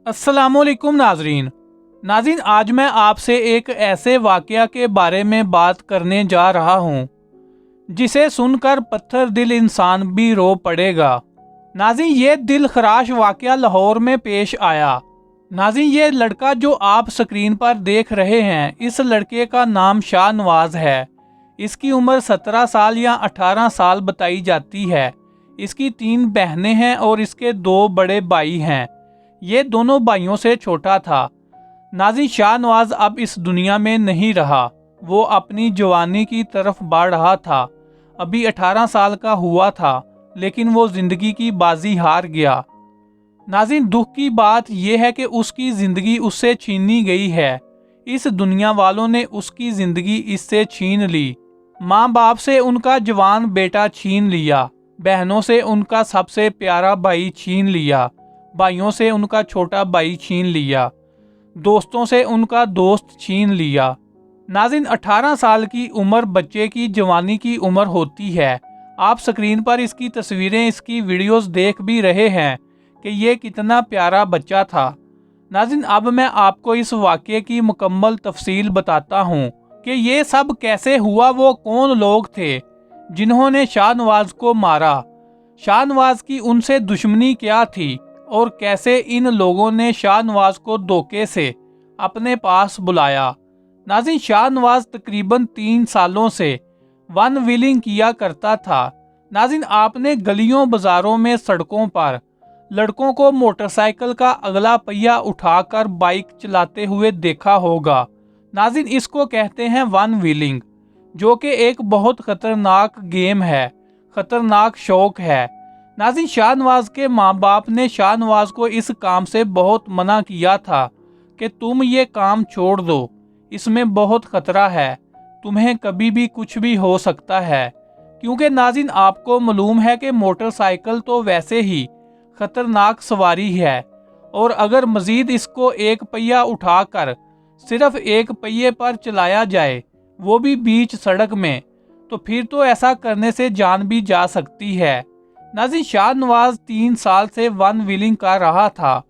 अस्सलामुअलैकुम नाजरीन, आज मैं आपसे एक ऐसे वाक़या के बारे में बात करने जा रहा हूँ जिसे सुनकर पत्थर दिल इंसान भी रो पड़ेगा। नाज़रीन, ये दिल खराश वाक़या लाहौर में पेश आया। नाज़रीन, ये लड़का जो आप स्क्रीन पर देख रहे हैं, इस लड़के का नाम शाहनवाज है। इसकी उम्र 17 साल या 18 साल बताई जाती है। इसकी 3 बहनें हैं और इसके 2 बड़े भाई हैं। ये दोनों भाइयों से छोटा था। नाज़रीन, शाहनवाज अब इस दुनिया में नहीं रहा। वो अपनी जवानी की तरफ बढ़ रहा था। अभी 18 साल का हुआ था, लेकिन वो ज़िंदगी की बाजी हार गया। नाज़रीन, दुख की बात यह है कि उसकी ज़िंदगी उससे छीनी गई है। इस दुनिया वालों ने उसकी ज़िंदगी इससे छीन ली। माँ बाप से उनका जवान बेटा छीन लिया, बहनों से उनका सबसे प्यारा भाई छीन लिया, भाइयों से उनका छोटा भाई छीन लिया, दोस्तों से उनका दोस्त छीन लिया। नाज़रीन, 18 साल की उम्र बच्चे की जवानी की उम्र होती है। आप स्क्रीन पर इसकी तस्वीरें, इसकी वीडियोस देख भी रहे हैं कि ये कितना प्यारा बच्चा था। नाज़रीन, अब मैं आपको इस वाक़ये की मुकम्मल तफसील बताता हूँ कि ये सब कैसे हुआ, वो कौन लोग थे जिन्होंने शाहनवाज को मारा, शाहनवाज की उनसे दुश्मनी क्या थी और कैसे इन लोगों ने शाहनवाज को धोखे से अपने पास बुलाया। नाज़रीन, शाहनवाज तकरीबन 3 सालों से वन व्हीलिंग किया करता था। नाज़रीन, आपने गलियों बाजारों में, सड़कों पर लड़कों को मोटरसाइकिल का अगला पहिया उठाकर बाइक चलाते हुए देखा होगा। नाज़रीन, इसको कहते हैं वन व्हीलिंग, जो कि एक बहुत खतरनाक गेम है, खतरनाक शौक है। नाज़रीन, शाहनवाज के माँ बाप ने शाहनवाज को इस काम से बहुत मना किया था कि तुम ये काम छोड़ दो, इसमें बहुत खतरा है, तुम्हें कभी भी कुछ भी हो सकता है। क्योंकि नाज़रीन, आपको मालूम है कि मोटरसाइकिल तो वैसे ही खतरनाक सवारी है, और अगर मज़ीद इसको एक पहिया उठाकर सिर्फ एक पहिए पर चलाया जाए, वो भी बीच सड़क में, तो फिर तो ऐसा करने से जान भी जा सकती है। नाज़रीन, शाहनवाज 3 साल से वन व्हीलिंग कर रहा था।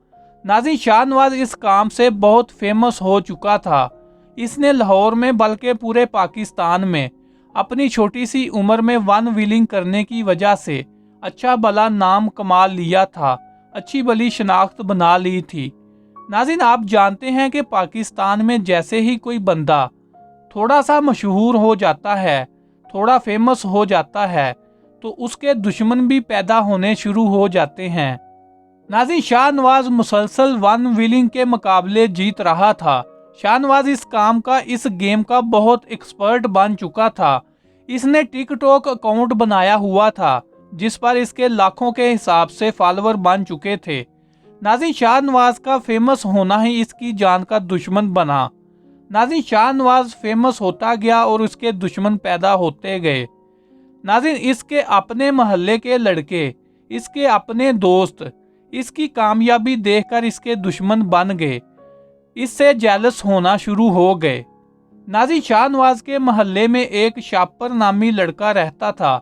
नाज़रीन, शाहनवाज इस काम से बहुत फेमस हो चुका था। इसने लाहौर में बल्कि पूरे पाकिस्तान में अपनी छोटी सी उम्र में वन व्हीलिंग करने की वजह से अच्छा भला नाम कमा लिया था, अच्छी भली शनाख्त बना ली थी। नाज़रीन, आप जानते हैं कि पाकिस्तान में जैसे ही कोई बंदा थोड़ा सा मशहूर हो जाता है, थोड़ा फेमस हो जाता है, तो उसके दुश्मन भी पैदा होने शुरू हो जाते हैं। नाज़रीन, शाहनवाज मुसलसल वन व्हीलिंग के मुकाबले जीत रहा था। शाहनवाज इस काम का, इस गेम का बहुत एक्सपर्ट बन चुका था। इसने टिकटॉक अकाउंट बनाया हुआ था, जिस पर इसके लाखों के हिसाब से फॉलोअर बन चुके थे। नाज़रीन, शाहनवाज का फेमस होना ही इसकी जान का दुश्मन बना। नाज़रीन, शाहनवाज फेमस होता गया और उसके दुश्मन पैदा होते गए। नाज़रीन, इसके अपने मोहल्ले के लड़के, इसके अपने दोस्त इसकी कामयाबी देखकर इसके दुश्मन बन गए, इससे जेलस होना शुरू हो गए। नाज़रीन, शाहनवाज के मोहल्ले में एक शापर नामी लड़का रहता था,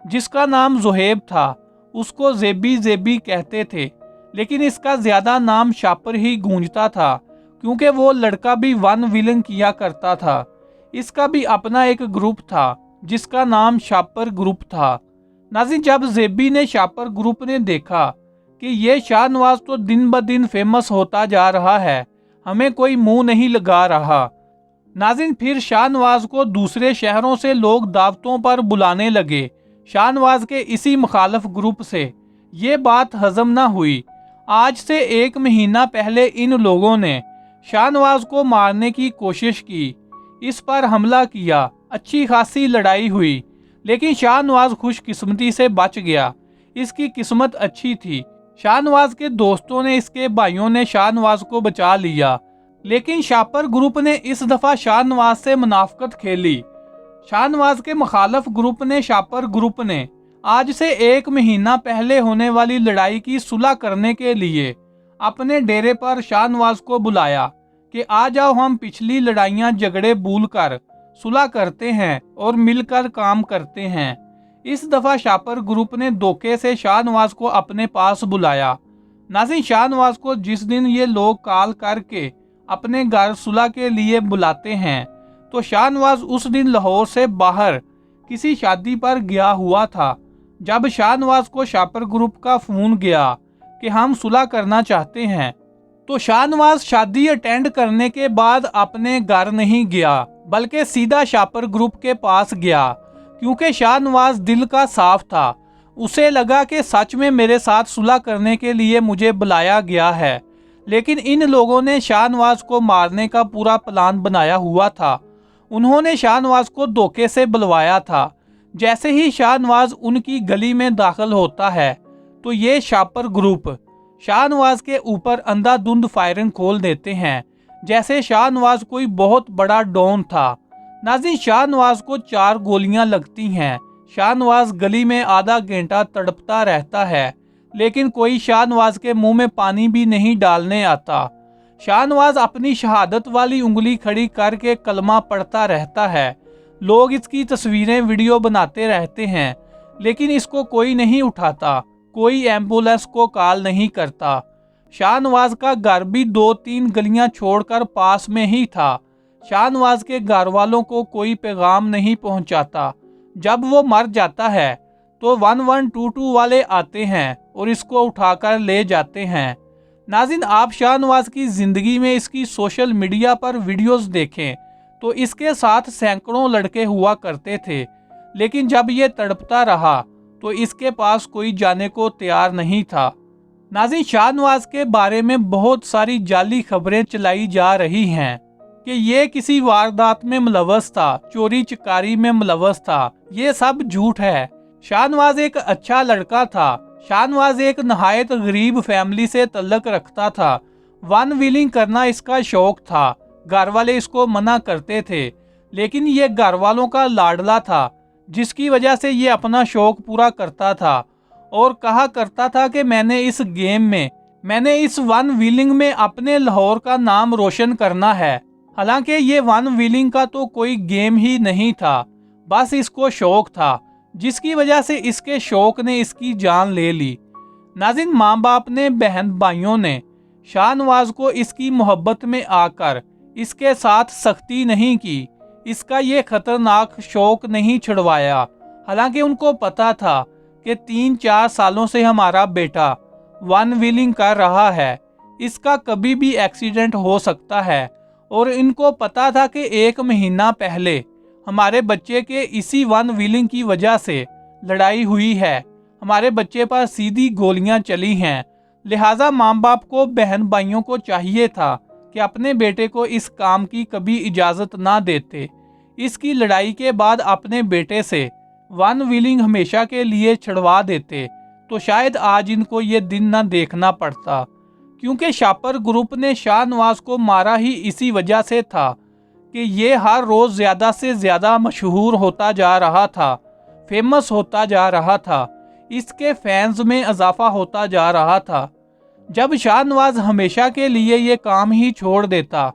जिसका नाम ज़ुहैब था। उसको ज़ेबी ज़ेबी कहते थे, लेकिन इसका ज़्यादा नाम शापर ही गूंजता था, क्योंकि वो लड़का भी वन व्हीलिंग किया करता था। इसका भी अपना एक ग्रुप था, जिसका नाम शापर ग्रुप था। नाज़रीन, जब ज़ेबी ने शापर ग्रुप ने देखा कि ये शाहनवाज तो दिन ब दिन फेमस होता जा रहा है, हमें कोई मुंह नहीं लगा रहा। नाज़रीन, फिर शाहनवाज को दूसरे शहरों से लोग दावतों पर बुलाने लगे। शाहनवाज के इसी मुखालफ ग्रुप से ये बात हजम न हुई। आज से 1 महीना पहले इन लोगों ने शाहनवाज को मारने की कोशिश की, इस पर हमला किया, अच्छी खासी लड़ाई हुई, लेकिन शाहनवाज खुशकिस्मती से बच गया। इसकी किस्मत अच्छी थी। शाहनवाज के दोस्तों ने, इसके भाइयों ने शाहनवाज को बचा लिया, लेकिन शापर ग्रुप ने इस दफा शाहनवाज से मुनाफकत खेली। शाहनवाज के मुखालफ ग्रुप ने, शापर ग्रुप ने आज से 1 महीना पहले होने वाली लड़ाई की सुलह करने के लिए अपने डेरे पर शाहनवाज को बुलाया कि आ जाओ, हम पिछली लड़ाइयां झगड़े भूल कर सुलह करते हैं और मिलकर काम करते हैं। इस दफा शापर ग्रुप ने धोखे से शाहनवाज को अपने पास बुलाया। नाज़रीन, शाहनवाज को जिस दिन ये लोग कॉल करके अपने घर सुलह के लिए बुलाते हैं तो शाहनवाज उस दिन लाहौर से बाहर किसी शादी पर गया हुआ था। जब शाहनवाज को शापर ग्रुप का फ़ोन गया कि हम सुलह करना चाहते हैं तो शाहनवाज शादी अटेंड करने के बाद अपने घर नहीं गया बल्कि सीधा शापर ग्रुप के पास गया, क्योंकि शाहनवाज दिल का साफ था। उसे लगा कि सच में मेरे साथ सुलह करने के लिए मुझे बुलाया गया है, लेकिन इन लोगों ने शाहनवाज को मारने का पूरा प्लान बनाया हुआ था। उन्होंने शाहनवाज को धोखे से बुलवाया था। जैसे ही शाहनवाज उनकी गली में दाखिल होता है तो ये शापर ग्रुप शाहनवाज के ऊपर अंधाधुंध फायरिंग खोल देते हैं, जैसे शाहनवाज कोई बहुत बड़ा डॉन था। नाज़रीन, शाहनवाज को 4 गोलियां लगती हैं। शाहनवाज गली में आधा घंटा तड़पता रहता है, लेकिन कोई शाहनवाज के मुंह में पानी भी नहीं डालने आता। शाहनवाज अपनी शहादत वाली उंगली खड़ी करके कलमा पढ़ता रहता है। लोग इसकी तस्वीरें वीडियो बनाते रहते हैं, लेकिन इसको कोई नहीं उठाता, कोई एम्बुलेंस को कॉल नहीं करता। शाहनवाज का घर भी 2-3 गलियां छोड़कर पास में ही था। शाहनवाज के घर वालों को कोई पैगाम नहीं पहुंचाता। जब वो मर जाता है तो 1122 वाले आते हैं और इसको उठाकर ले जाते हैं। नाज़रीन, आप शाहनवाज की ज़िंदगी में इसकी सोशल मीडिया पर वीडियोस देखें तो इसके साथ सैकड़ों लड़के हुआ करते थे, लेकिन जब ये तड़पता रहा तो इसके पास कोई जाने को तैयार नहीं था। नाज़रीन, शाहनवाज के बारे में बहुत सारी जाली खबरें चलाई जा रही हैं कि ये किसी वारदात में मुलव्वस था, चोरी चकारी में मुलव्वस था। ये सब झूठ है। शाहनवाज एक अच्छा लड़का था। शाहनवाज एक नहायत गरीब फैमिली से तल्लक रखता था। वन व्हीलिंग करना इसका शौक था। घर वाले इसको मना करते थे, लेकिन ये घर वालों का लाडला था, जिसकी वजह से ये अपना शौक पूरा करता था और कहा करता था कि मैंने इस वन व्हीलिंग में अपने लाहौर का नाम रोशन करना है। हालांकि ये वन व्हीलिंग का तो कोई गेम ही नहीं था, बस इसको शौक था, जिसकी वजह से इसके शौक ने इसकी जान ले ली। नाज़रीन, माँ बाप ने, बहन भाइयों ने शाहनवाज को इसकी मोहब्बत में आकर इसके साथ सख्ती नहीं की, इसका ये खतरनाक शौक नहीं छुड़वाया। हालांकि उनको पता था कि 3-4 सालों से हमारा बेटा वन व्हीलिंग कर रहा है, इसका कभी भी एक्सीडेंट हो सकता है। और इनको पता था कि 1 महीना पहले हमारे बच्चे के इसी वन व्हीलिंग की वजह से लड़ाई हुई है, हमारे बच्चे पर सीधी गोलियां चली हैं। लिहाजा माँ बाप को, बहन भाइयों को चाहिए था कि अपने बेटे को इस काम की कभी इजाज़त ना देते। इसकी लड़ाई के बाद अपने बेटे से वन व्हीलिंग हमेशा के लिए छुड़वा देते तो शायद आज इनको ये दिन ना देखना पड़ता, क्योंकि शापर ग्रुप ने शाहनवाज को मारा ही इसी वजह से था कि ये हर रोज़ ज़्यादा से ज़्यादा मशहूर होता जा रहा था, फेमस होता जा रहा था, इसके फैंस में इजाफा होता जा रहा था। जब शाहनवाज हमेशा के लिए ये काम ही छोड़ देता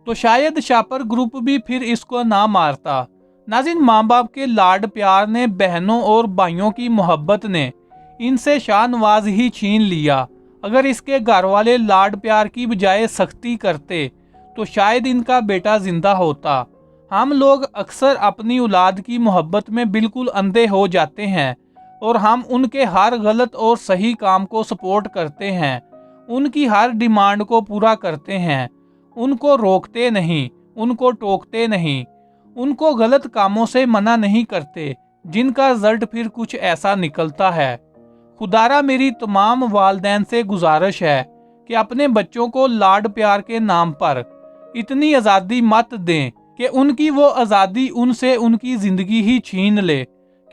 तो शायद शापर ग्रुप भी फिर इसको ना मारता। नाज़रीन, माँ बाप के लाड प्यार ने, बहनों और भाइयों की मोहब्बत ने इनसे शाहनवाज ही छीन लिया। अगर इसके घर वाले लाड प्यार की बजाय सख्ती करते तो शायद इनका बेटा जिंदा होता। हम लोग अक्सर अपनी औलाद की मोहब्बत में बिल्कुल अंधे हो जाते हैं और हम उनके हर गलत और सही काम को सपोर्ट करते हैं, उनकी हर डिमांड को पूरा करते हैं, उनको रोकते नहीं, उनको टोकते नहीं, उनको गलत कामों से मना नहीं करते, जिनका रिजल्ट फिर कुछ ऐसा निकलता है। खुदारा मेरी तमाम वालदैन से गुजारिश है कि अपने बच्चों को लाड प्यार के नाम पर इतनी आज़ादी मत दें कि उनकी वो आज़ादी उनसे उनकी ज़िंदगी ही छीन ले,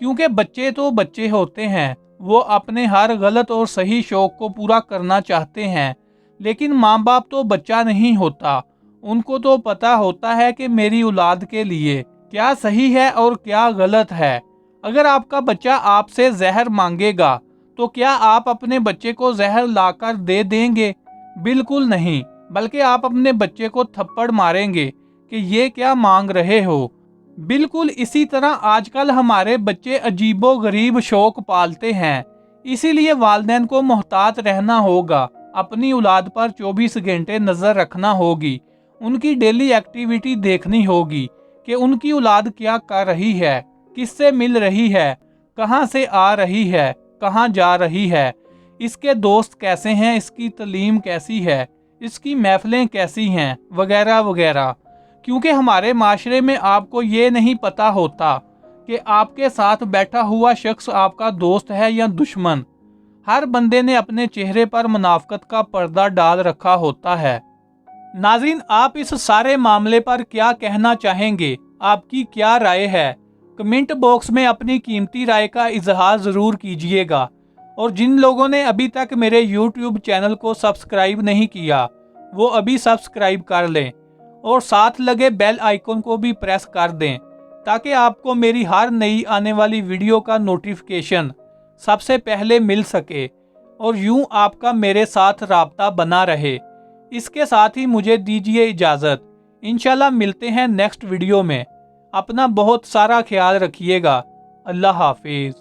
क्योंकि बच्चे तो बच्चे होते हैं, वो अपने हर गलत और सही शौक को पूरा करना चाहते हैं। लेकिन माँ बाप तो बच्चा नहीं होता, उनको तो पता होता है कि मेरी औलाद के लिए क्या सही है और क्या गलत है। अगर आपका बच्चा आपसे जहर मांगेगा तो क्या आप अपने बच्चे को जहर लाकर दे देंगे? बिल्कुल नहीं, बल्कि आप अपने बच्चे को थप्पड़ मारेंगे कि ये क्या मांग रहे हो। बिल्कुल इसी तरह आजकल हमारे बच्चे अजीबो गरीब शौक पालते हैं, इसीलिए वालिदैन को मोहतात रहना होगा। अपनी औलाद पर 24 घंटे नज़र रखना होगी। उनकी डेली एक्टिविटी देखनी होगी कि उनकी औलाद क्या कर रही है, किससे मिल रही है, कहाँ से आ रही है, कहाँ जा रही है, इसके दोस्त कैसे हैं, इसकी तालीम कैसी है, इसकी महफिलें कैसी हैं, वगैरह वगैरह। क्योंकि हमारे माशरे में आपको ये नहीं पता होता कि आपके साथ बैठा हुआ शख्स आपका दोस्त है या दुश्मन। हर बंदे ने अपने चेहरे पर मुनाफकत का पर्दा डाल रखा होता है। नाज़रीन, आप इस सारे मामले पर क्या कहना चाहेंगे? आपकी क्या राय है? कमेंट बॉक्स में अपनी कीमती राय का इजहार ज़रूर कीजिएगा। और जिन लोगों ने अभी तक मेरे YouTube चैनल को सब्सक्राइब नहीं किया, वो अभी सब्सक्राइब कर लें और साथ लगे बेल आइकन को भी प्रेस कर दें, ताकि आपको मेरी हर नई आने वाली वीडियो का नोटिफिकेशन सबसे पहले मिल सके और यूं आपका मेरे साथ राब्ता बना रहे। इसके साथ ही मुझे दीजिए इजाज़त। इंशाल्लाह मिलते हैं नेक्स्ट वीडियो में। अपना बहुत सारा ख्याल रखिएगा। अल्लाह हाफिज़।